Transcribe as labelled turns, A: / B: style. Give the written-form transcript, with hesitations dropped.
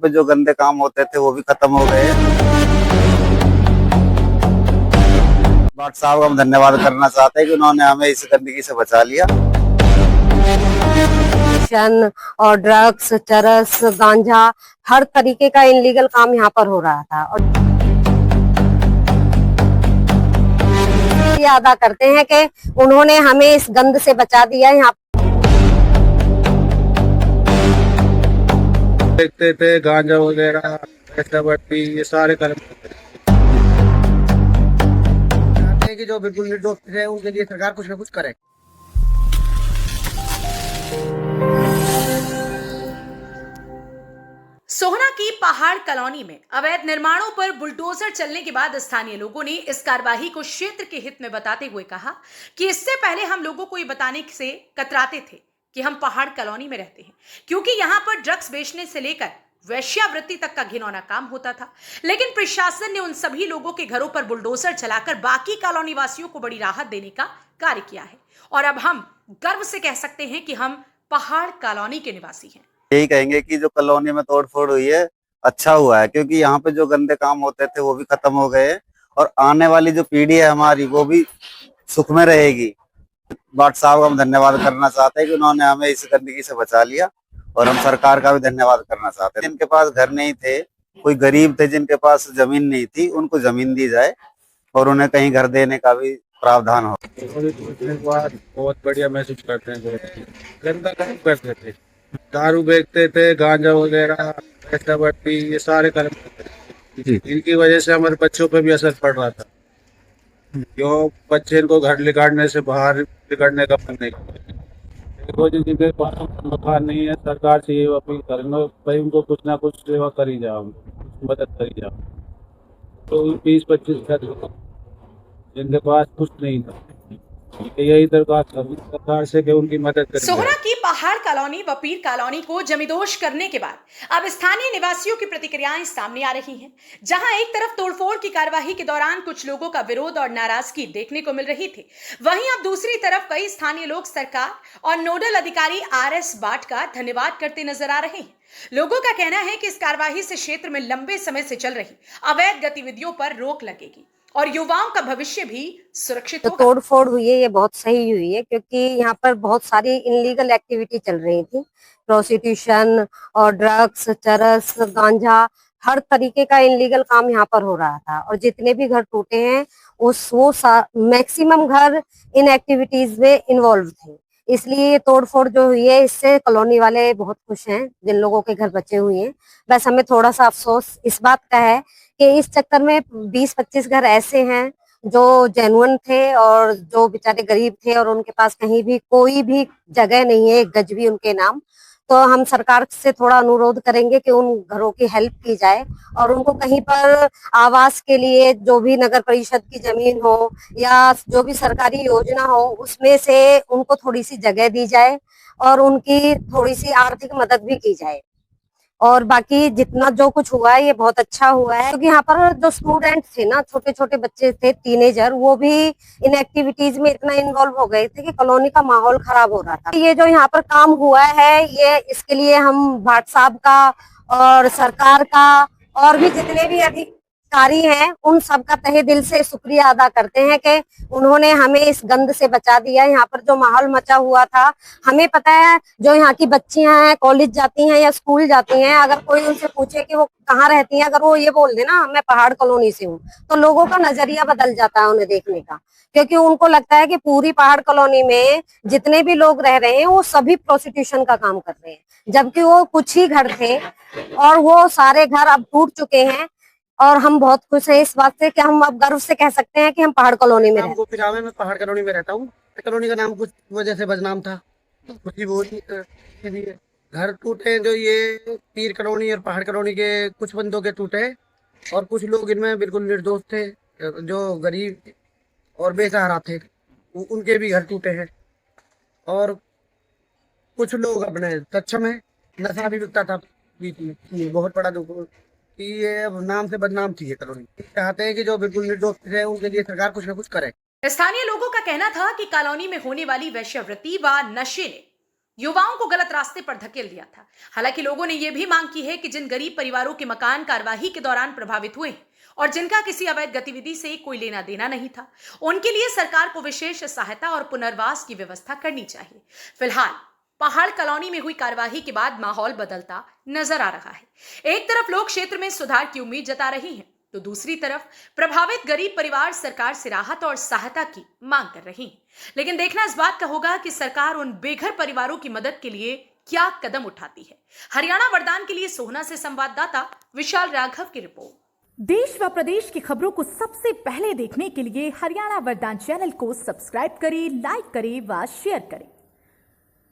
A: पे जो गंदे काम होते थे वो भी खत्म हो गए। भाट साहब का हम धन्यवाद करना चाहते हैं कि उन्होंने हमें इस गंदगी से बचा लिया।
B: और ड्रग्स, चरस, गांजा, हर तरीके का इनलीगल काम यहाँ पर हो रहा था और ये अदा करते हैं कि उन्होंने हमें इस गंद से बचा दिया। यहाँ
C: देखते थे गांजा वगैरह, ये सारे कर्म कि जो बिल्कुल निर्दोष थे उनके लिए सरकार कुछ न कुछ करे।
D: सोहना की पहाड़ कॉलोनी में अवैध निर्माणों पर बुलडोजर चलने के बाद स्थानीय लोगों ने इस कार्यवाही को क्षेत्र के हित में बताते हुए कहा कि इससे पहले हम लोगों को ये बताने से कतराते थे कि हम पहाड़ कॉलोनी में रहते हैं, क्योंकि यहाँ पर ड्रग्स बेचने से लेकर वैश्यावृत्ति तक का घिनौना काम होता था। लेकिन प्रशासन ने उन सभी लोगों के घरों पर बुलडोजर चलाकर बाकी कॉलोनी वासियों को बड़ी राहत देने का कार्य किया है और अब हम गर्व से कह सकते हैं कि हम पहाड़ कॉलोनी के निवासी हैं।
A: यही कहेंगे कि जो कॉलोनी में तोड़फोड़ हुई है अच्छा हुआ है, क्योंकि यहाँ पे जो गंदे काम होते थे वो भी खत्म हो गए और आने वाली जो पीढ़ी है हमारी वो भी सुख में रहेगी। भाट साहब का हम धन्यवाद करना चाहते हैं कि उन्होंने हमें इस गंदगी से बचा लिया और हम सरकार का भी धन्यवाद करना चाहते हैं। जिनके पास घर नहीं थे, कोई गरीब थे जिनके पास जमीन नहीं थी, उनको जमीन दी जाए और उन्हें कहीं घर देने का भी प्रावधान हो।
C: बहुत बढ़िया महसूस करते हैं। गंदा काम करते थे, दारू बेचते थे, गांजा वगैरह, ये सारे कर्म इनकी वजह से हमारे बच्चों पे भी असर पड़ रहा था। क्यों बच्चे इनको घर निकालने से बाहर निकलने का मन नहीं करते। जिनके पास मकान नहीं है, सरकार से ये अपील करेंगे भाई उनको कुछ ना कुछ सेवा करी जाओ, मदद करी जाओ। तो 20-25 घर जिनके पास कुछ नहीं था, यही दरखास्त सरकार से कि उनकी मदद करें।
D: सोहना की पहाड़ कॉलोनी व पीर कॉलोनी को जमींदोज करने के बाद अब स्थानीय निवासियों की प्रतिक्रियाएं सामने आ रही हैं। जहां एक तरफ तोड़फोड़ की कार्यवाही के दौरान कुछ लोगों का विरोध और नाराजगी देखने को मिल रही थी, वहीं अब दूसरी तरफ कई स्थानीय लोग सरकार और नोडल अधिकारी RS भाट का धन्यवाद करते नजर आ रहे हैं। लोगों का कहना है कि इस कार्यवाही से क्षेत्र में लंबे समय से चल रही अवैध गतिविधियों पर रोक लगेगी और युवाओं का भविष्य भी सुरक्षित होगा।
B: तोड़ फोड़ हुई है, ये बहुत सही हुई है क्योंकि यहाँ पर बहुत सारी इनलीगल एक्टिविटी चल रही थी। प्रोस्टिट्यूशन और ड्रग्स, चरस, गांजा, हर तरीके का इनलीगल काम यहाँ पर हो रहा था और जितने भी घर टूटे हैं वो मैक्सिमम घर इन एक्टिविटीज में इन्वॉल्व थे। इसलिए ये तोड़ फोड़ जो हुई है इससे कॉलोनी वाले बहुत खुश हैं, जिन लोगों के घर बचे हुए हैं। बस हमें थोड़ा सा अफसोस इस बात का है कि इस चक्कर में 20-25 घर ऐसे हैं जो जेन्युइन थे और जो बेचारे गरीब थे और उनके पास कहीं भी कोई भी जगह नहीं है, एक गज भी उनके नाम। तो हम सरकार से थोड़ा अनुरोध करेंगे कि उन घरों की हेल्प की जाए और उनको कहीं पर आवास के लिए जो भी नगर परिषद की जमीन हो या जो भी सरकारी योजना हो उसमें से उनको थोड़ी सी जगह दी जाए और उनकी थोड़ी सी आर्थिक मदद भी की जाए। और बाकी जितना जो कुछ हुआ है ये बहुत अच्छा हुआ है क्योंकि यहाँ पर जो स्टूडेंट थे ना, छोटे छोटे बच्चे थे, टीनेजर, वो भी इन एक्टिविटीज में इतना इन्वॉल्व हो गए थे कि कॉलोनी का माहौल खराब हो रहा था। ये जो यहाँ पर काम हुआ है ये इसके लिए हम भाट साहब का और सरकार का और भी जितने भी अधिकारी हैं उन सब का तहे दिल से शुक्रिया अदा करते हैं कि उन्होंने हमें इस गंद से बचा दिया। यहाँ पर जो माहौल मचा हुआ था, हमें पता है जो यहाँ की बच्चियां हैं, कॉलेज जाती हैं या स्कूल जाती हैं, अगर कोई उनसे पूछे कि वो कहाँ रहती हैं, अगर वो ये बोल दे ना मैं पहाड़ कॉलोनी से हूँ, तो लोगों का नजरिया बदल जाता है उन्हें देखने का, क्योंकि उनको लगता है कि पूरी पहाड़ कॉलोनी में जितने भी लोग रह रहे हैं वो सभी प्रोस्टिट्यूशन का काम कर रहे हैं, जबकि वो कुछ ही घर थे और वो सारे घर अब टूट चुके हैं। और हम बहुत खुश हैं इस बात से कि हम अब गर्व से कह सकते हैं कि हम पहाड़ कॉलोनी में रहते हैं।
C: मैं पहाड़ कॉलोनी में रहता हूँ। कॉलोनी का नाम कुछ वजह से बदनाम था, घर टूटे जो ये पीर कॉलोनी और पहाड़ कॉलोनी के कुछ बंदों के टूटे और कुछ लोग इनमें बिल्कुल निर्दोष थे, जो गरीब और बेसहारा थे, उनके भी घर टूटे हैं। और कुछ लोग अपने सक्षम है, नशा भी बिकता था बीच में, ये बहुत बड़ा दुख कि ये नाम से बदनाम थी ये कॉलोनी। चाहते हैं कि जो बिल्कुल निर्दोष है उनके लिए सरकार कुछ न कुछ करे।
D: स्थानीय लोगों का कहना था कि कॉलोनी में होने वाली वैश्यावृत्ति व नशे ने युवाओं को गलत रास्ते पर धकेल दिया था। हालांकि लोगों ने यह भी मांग की है कि जिन गरीब परिवारों के मकान कार्यवाही के दौरान प्रभावित हुए हैं और जिनका किसी अवैध गतिविधि से कोई लेना देना नहीं था, उनके लिए सरकार को विशेष सहायता और पुनर्वास की व्यवस्था करनी चाहिए। फिलहाल पहाड़ कॉलोनी में हुई कार्यवाही के बाद माहौल बदलता नजर आ रहा है। एक तरफ लोग क्षेत्र में सुधार की उम्मीद जता रहे हैं, तो दूसरी तरफ प्रभावित गरीब परिवार सरकार से राहत और सहायता की मांग कर रही हैं। लेकिन देखना इस बात का होगा कि सरकार उन बेघर परिवारों की मदद के लिए क्या कदम उठाती है। हरियाणा वरदान के लिए सोहना से संवाददाता विशाल राघव की रिपोर्ट।
E: देश व प्रदेश की खबरों को सबसे पहले देखने के लिए हरियाणा वरदान चैनल को सब्सक्राइब करें, लाइक करें व शेयर करें।